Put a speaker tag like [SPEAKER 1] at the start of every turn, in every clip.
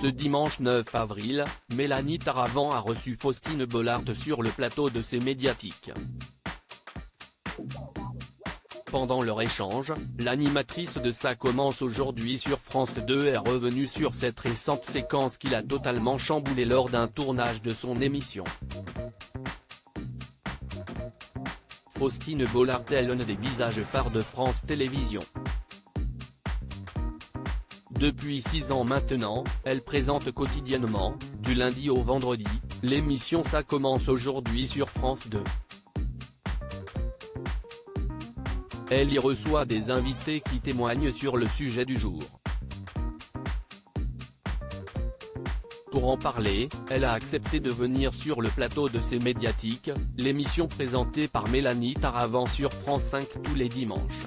[SPEAKER 1] Ce dimanche 9 avril, Mélanie Taravant a reçu Faustine Bollard sur le plateau de C'est Médiatique. Pendant leur échange, l'animatrice de Ça commence aujourd'hui sur France 2 est revenue sur cette récente séquence qui l'a totalement chamboulée lors d'un tournage de son émission. Faustine Bollard est l'un des visages phares de France Télévisions. Depuis 6 ans maintenant, elle présente quotidiennement, du lundi au vendredi, l'émission Ça commence aujourd'hui sur France 2. Elle y reçoit des invités qui témoignent sur le sujet du jour. Pour en parler, elle a accepté de venir sur le plateau de C'est Médiatique, l'émission présentée par Mélanie Taravant sur France 5 tous les dimanches.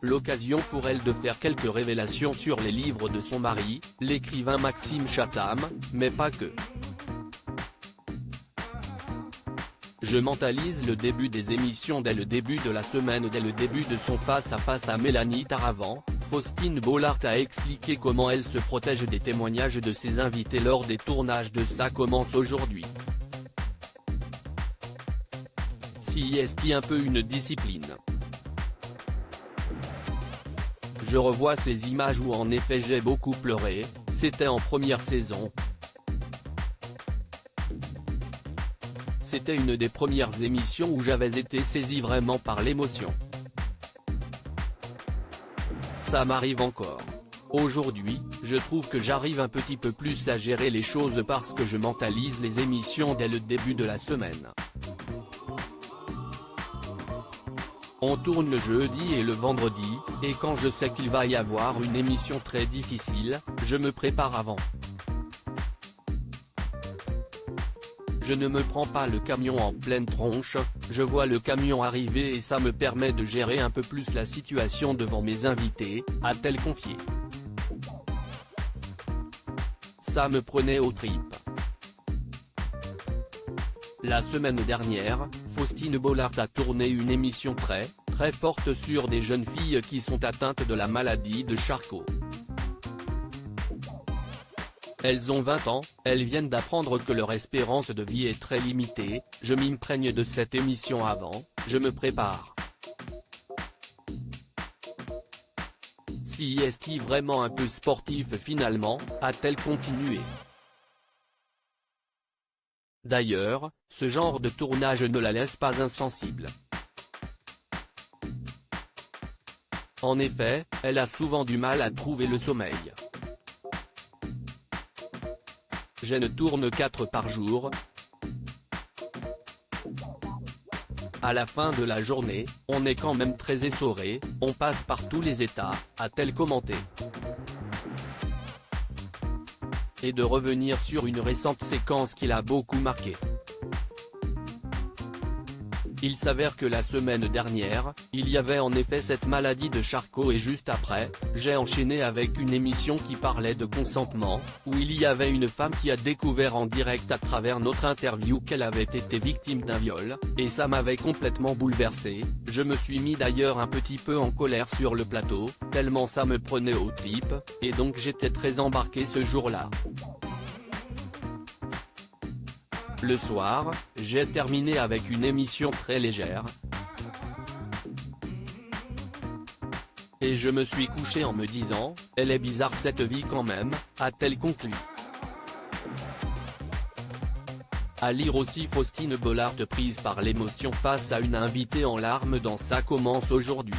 [SPEAKER 1] L'occasion pour elle de faire quelques révélations sur les livres de son mari, l'écrivain Maxime Chatham, mais pas que. Je mentalise le début des émissions dès le début de la semaine. Dès le début de son face-à-face à Mélanie Taravant, Faustine Bollard a expliqué comment elle se protège des témoignages de ses invités lors des tournages de Ça commence aujourd'hui. Si est-il un peu une discipline. Je revois ces images où en effet j'ai beaucoup pleuré, c'était en première saison. C'était une des premières émissions où j'avais été saisi vraiment par l'émotion. Ça m'arrive encore. Aujourd'hui, je trouve que j'arrive un petit peu plus à gérer les choses parce que je mentalise les émissions dès le début de la semaine. On tourne le jeudi et le vendredi, et quand je sais qu'il va y avoir une émission très difficile, je me prépare avant. Je ne me prends pas le camion en pleine tronche, je vois le camion arriver et ça me permet de gérer un peu plus la situation devant mes invités, a-t-elle confié. Ça me prenait aux tripes. La semaine dernière, Faustine Bollard a tourné une émission très forte sur des jeunes filles qui sont atteintes de la maladie de Charcot. Elles ont 20 ans, elles viennent d'apprendre que leur espérance de vie est très limitée, je m'imprègne de cette émission avant, je me prépare. Si est-il vraiment un peu sportif finalement, a-t-elle continué. D'ailleurs, ce genre de tournage ne la laisse pas insensible. En effet, elle a souvent du mal à trouver le sommeil. Je ne tourne 4 par jour. À la fin de la journée, on est quand même très essoré, on passe par tous les états, a-t-elle commenté. Et de revenir sur une récente séquence qui l'a beaucoup marqué. Il s'avère que la semaine dernière, il y avait en effet cette maladie de Charcot et juste après, j'ai enchaîné avec une émission qui parlait de consentement, où il y avait une femme qui a découvert en direct à travers notre interview qu'elle avait été victime d'un viol, et ça m'avait complètement bouleversé, je me suis mis d'ailleurs un petit peu en colère sur le plateau, tellement ça me prenait aux tripes, et donc j'étais très embarqué ce jour-là. Le soir, j'ai terminé avec une émission très légère. Et je me suis couché en me disant, elle est bizarre cette vie quand même, a-t-elle conclu. À lire aussi Faustine Bollard prise par l'émotion face à une invitée en larmes dans Ça commence aujourd'hui.